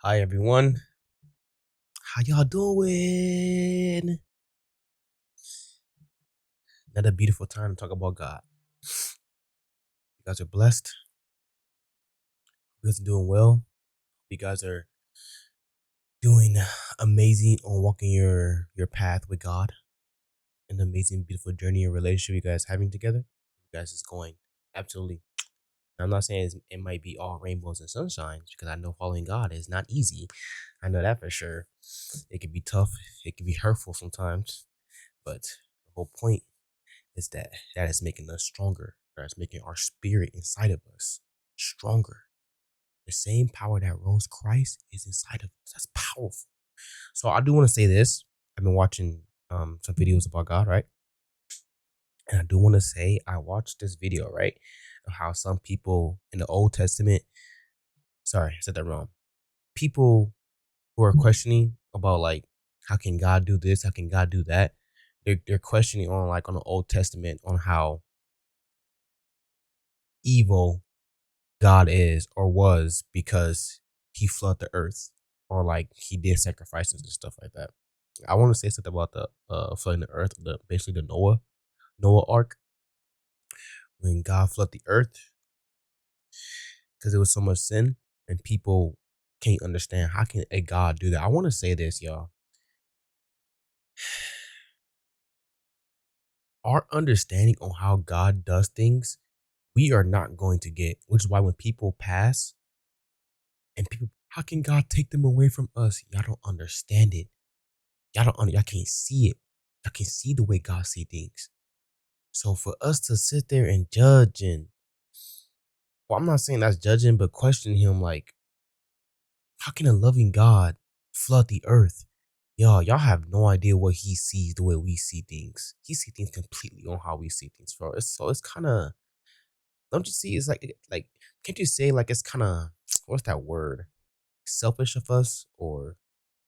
Hi everyone, how y'all doing? Another beautiful time to talk about God. You guys are blessed. You guys are doing well. You guys are doing amazing on walking your path with God. An amazing, beautiful journey and relationship you guys having together. You guys is going absolutely. I'm not saying it might be all rainbows and sunshines because I know following God is not easy. I know that for sure. It can be tough. It can be hurtful sometimes, but the whole point is that is making us stronger. That is making our spirit inside of us stronger. The same power that rose Christ is inside of us. That's powerful. So I do want to say this. I've been watching some videos about God, right? And I do want to say I watched this video, right? Of how some people in the Old Testament, sorry, I said that wrong. People who are questioning about like how can God do this? How can God do that? They're questioning on the Old Testament on how evil God is or was because he flooded the earth or like he did sacrifices and stuff like that. I want to say something about the flooding the earth, basically the Noah ark when God flooded the earth because there was so much sin and people can't understand how can a God do that. I want to say this, y'all. Our understanding on how God does things, we are not going to get, which is why when people pass and people, how can God take them away from us? Y'all don't understand it. Y'all can't see it. Y'all can see the way God see things. So for us to sit there and judge well, I'm not saying that's judging, but question him like, how can a loving God flood the earth? Y'all have no idea what he sees the way we see things. He sees things completely on how we see things, bro. It's kind of, don't you see? It's like, can't you say like it's kind of, what's that word? Selfish of us or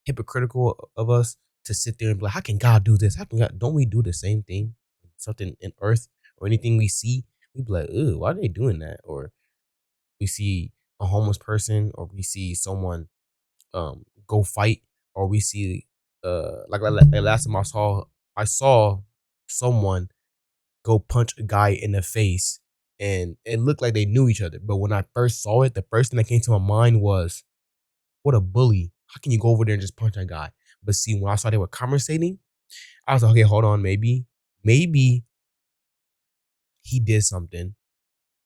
hypocritical of us to sit there and be like, how can God do this? How can God? Don't we do the same thing? Something in earth or anything we see, we be like, "Ew, why are they doing that?" Or we see a homeless person, or we see someone go fight, or we see like last time I saw someone go punch a guy in the face, and it looked like they knew each other. But when I first saw it, the first thing that came to my mind was, what a bully. How can you go over there and just punch that guy? But see, when I saw they were conversating, I was like, okay, hold on, maybe he did something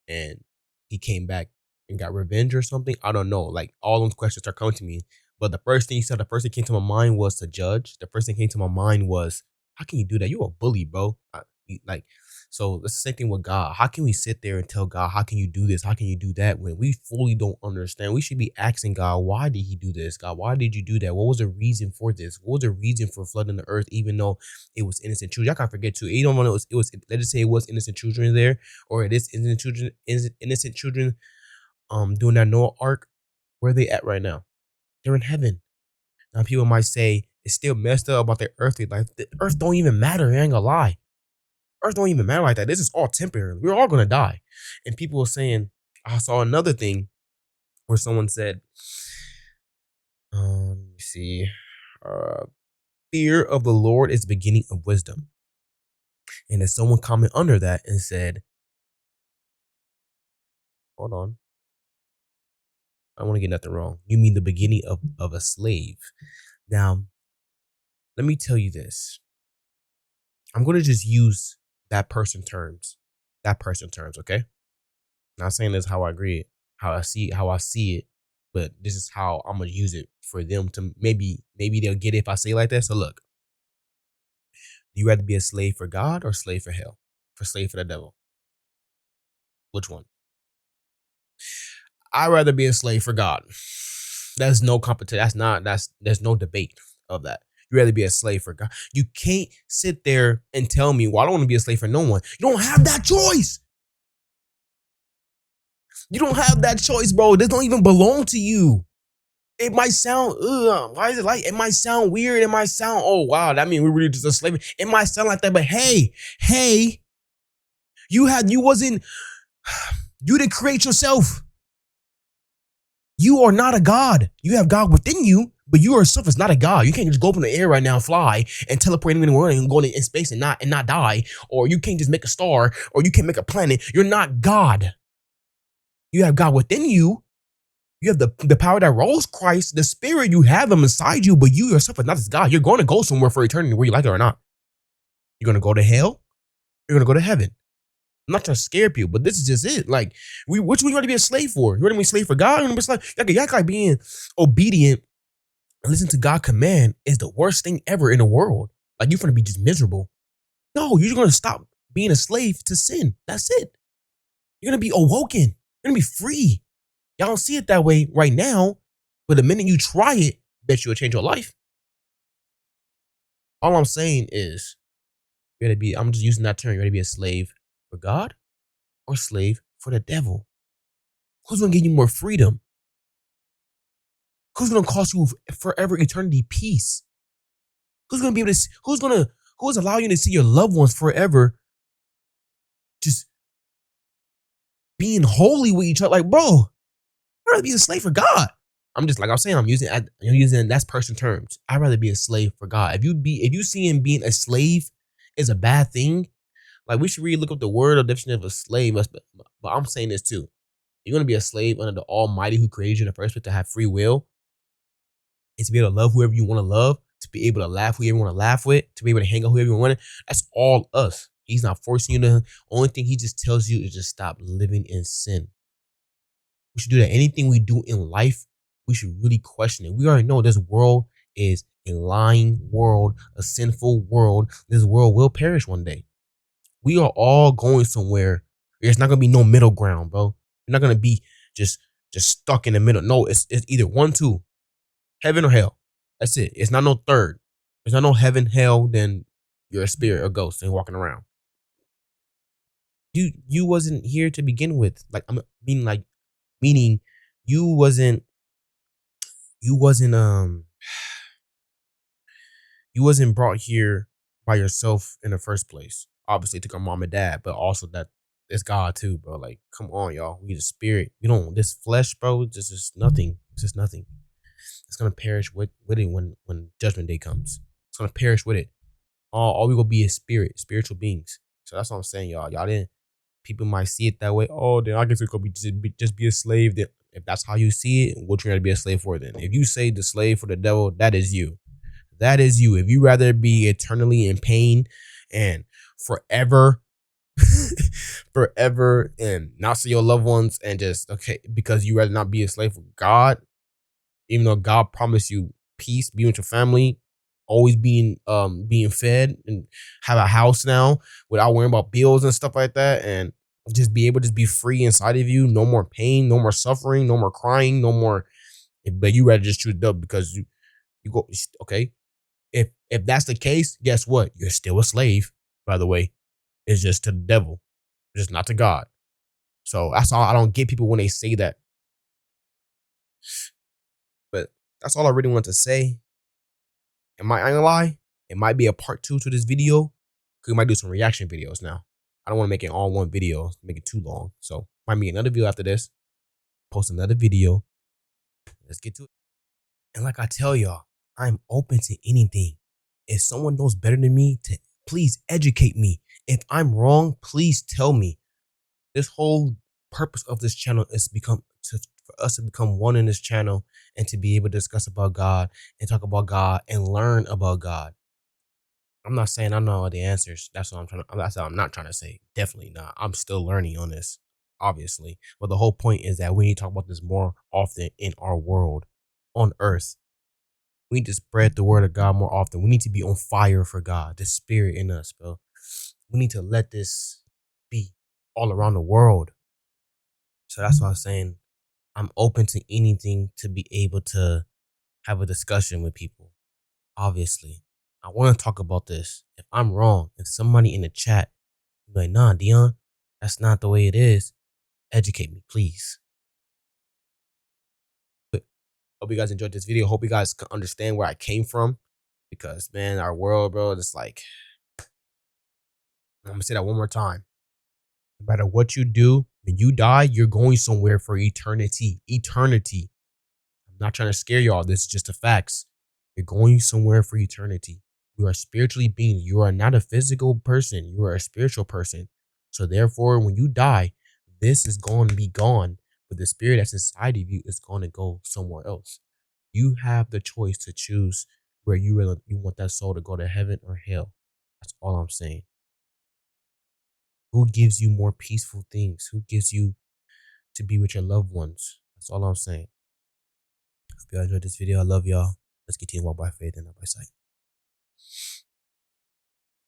and he came back and got revenge or something. I don't know. Like all those questions start coming to me. But the first thing you said, the first thing came to my mind was to judge. The first thing came to my mind was, how can you do that? You a bully, bro. Like, so it's the same thing with God. How can we sit there and tell God, how can you do this? How can you do that? When we fully don't understand, we should be asking God, why did he do this? God, why did you do that? What was the reason for this? What was the reason for flooding the earth, even though it was innocent children? Y'all can't forget too. You don't want it was, let's just say it was innocent children there, or it is innocent children doing that Noah ark. Where are they at right now? They're in heaven. Now people might say it's still messed up about their earthly life. The earth don't even matter. I ain't gonna lie. Earth don't even matter like that. This is all temporary. We're all gonna die. And people were saying, I saw another thing where someone said, let me see, uh, fear of the Lord is the beginning of wisdom. And then someone commented under that and said, hold on, I don't want to get nothing wrong. You mean the beginning of a slave? Now, let me tell you this. I'm gonna just use that person terms. That person terms, okay? Not saying this how I agree it, how I see it, but this is how I'm gonna use it for them to maybe they'll get it if I say it like that. So look, do you rather be a slave for God or slave for hell? For slave for the devil? Which one? I'd rather be a slave for God. There's no competition. There's no debate of that. You rather be a slave for God. You can't sit there and tell me, well, I don't want to be a slave for no one. You don't have that choice. You don't have that choice, bro. This don't even belong to you. It might sound, why is it like, it might sound weird. It might sound, oh, wow, that means we're really just a slave. It might sound like that, but hey, you didn't create yourself. You are not a God. You have God within you, but you yourself is not a God. You can't just go up in the air right now, fly, and teleport anywhere in the world and go in space and not die. Or you can't just make a star, or you can't make a planet. You're not God. You have God within you. You have the power that rose Christ, the spirit, you have him inside you, but you yourself are not this God. You're going to go somewhere for eternity, whether you like it or not. You're going to go to hell. You're going to go to heaven. I'm not trying to scare people, but this is just it. Like, which one you want to be a slave for? You want to be a slave for God? You want to be a slave? You act like being obedient and listen to God's command is the worst thing ever in the world. Like, you're going to be just miserable. No, you're going to stop being a slave to sin. That's it. You're going to be awoken. You're going to be free. Y'all don't see it that way right now, but the minute you try it, bet you will change your life. All I'm saying is, you gotta be, I'm just using that term, you gotta be a slave for God or slave for the devil. Who's gonna give you more freedom? Who's gonna cost you forever eternity peace? Who's gonna be able to, who's allowing you to see your loved ones forever just being holy with each other? Like, bro, I'd rather be a slave for God. I'm just like I'm saying, I'm using that's person terms. I'd rather be a slave for God. If you seeing being a slave is a bad thing, like we should really look up the word or definition of a slave. But I'm saying this too. You're gonna be a slave under the Almighty who created you in the first place to have free will, and to be able to love whoever you want to love, to be able to laugh whoever you want to laugh with, to be able to hang out whoever you want. That's all us. He's not forcing you to. Only thing he just tells you is just stop living in sin. We should do that. Anything we do in life, we should really question it. We already know this world is a lying world, a sinful world. This world will perish one day. We are all going somewhere. There's not gonna be no middle ground, bro. You're not gonna be just stuck in the middle. No, it's either 1, 2, heaven or hell. That's it. It's not no third. There's not no heaven, hell. Then you're a spirit or ghost and walking around. You wasn't here to begin with. Like meaning you wasn't brought here by yourself in the first place. Obviously, it took our mom and dad, but also that it's God too, bro. Like, come on, y'all. We the spirit. You know, this flesh, bro, this is nothing. It's just nothing. It's gonna perish with it when judgment day comes. It's gonna perish with it. All we gonna be is spiritual beings. So that's what I'm saying, y'all. Y'all didn't. People might see it that way. Oh, then I guess we could just be a slave. Then if that's how you see it, what you gonna be a slave for then? If you say the slave for the devil, that is you. That is you. If you rather be eternally in pain and forever, forever, and not see your loved ones, and just because you rather not be a slave for God, even though God promised you peace, be with your family, always being fed, and have a house now without worrying about bills and stuff like that, and just be able to be free inside of you. No more pain, no more suffering, no more crying, no more. But you rather just choose the because you go okay. If that's the case, guess what? You're still a slave, by the way. It's just to the devil, just not to God. So that's all. I don't get people when they say that. But that's all I really want to say. I ain't gonna lie, it might be a part 2 to this video. Cause we might do some reaction videos now. I don't want to make it all one video, make it too long. So might be another video after this. Post another video. Let's get to it. And like I tell y'all, I'm open to anything. If someone knows better than me, please educate me. If I'm wrong, please tell me. This whole purpose of this channel is for us to become one in this channel and to be able to discuss about God and talk about God and learn about God. I'm not saying I know all the answers. That's what I'm not trying to say. Definitely not. I'm still learning on this, obviously. But the whole point is that we need to talk about this more often in our world, on earth. We need to spread the word of God more often. We need to be on fire for God, the spirit in us, bro. We need to let this be all around the world. So that's why I'm saying I'm open to anything to be able to have a discussion with people. Obviously, I want to talk about this. If I'm wrong, if somebody in the chat be like, nah, Dion, that's not the way it is, educate me, please. Hope you guys enjoyed this video. Hope you guys can understand where I came from. Because, man, our world, bro, it's like, I'm going to say that one more time. No matter what you do, when you die, you're going somewhere for eternity. Eternity. I'm not trying to scare y'all. This is just the facts. You're going somewhere for eternity. You are spiritually being. You are not a physical person. You are a spiritual person. So therefore, when you die, this is going to be gone. But the spirit that's inside of you is going to go somewhere else. You have the choice to choose where you want that soul to go to heaven or hell. That's all I'm saying. Who gives you more peaceful things? Who gives you to be with your loved ones? That's all I'm saying. Hope y'all enjoyed this video. I love y'all. Let's continue to walk by faith and not by sight.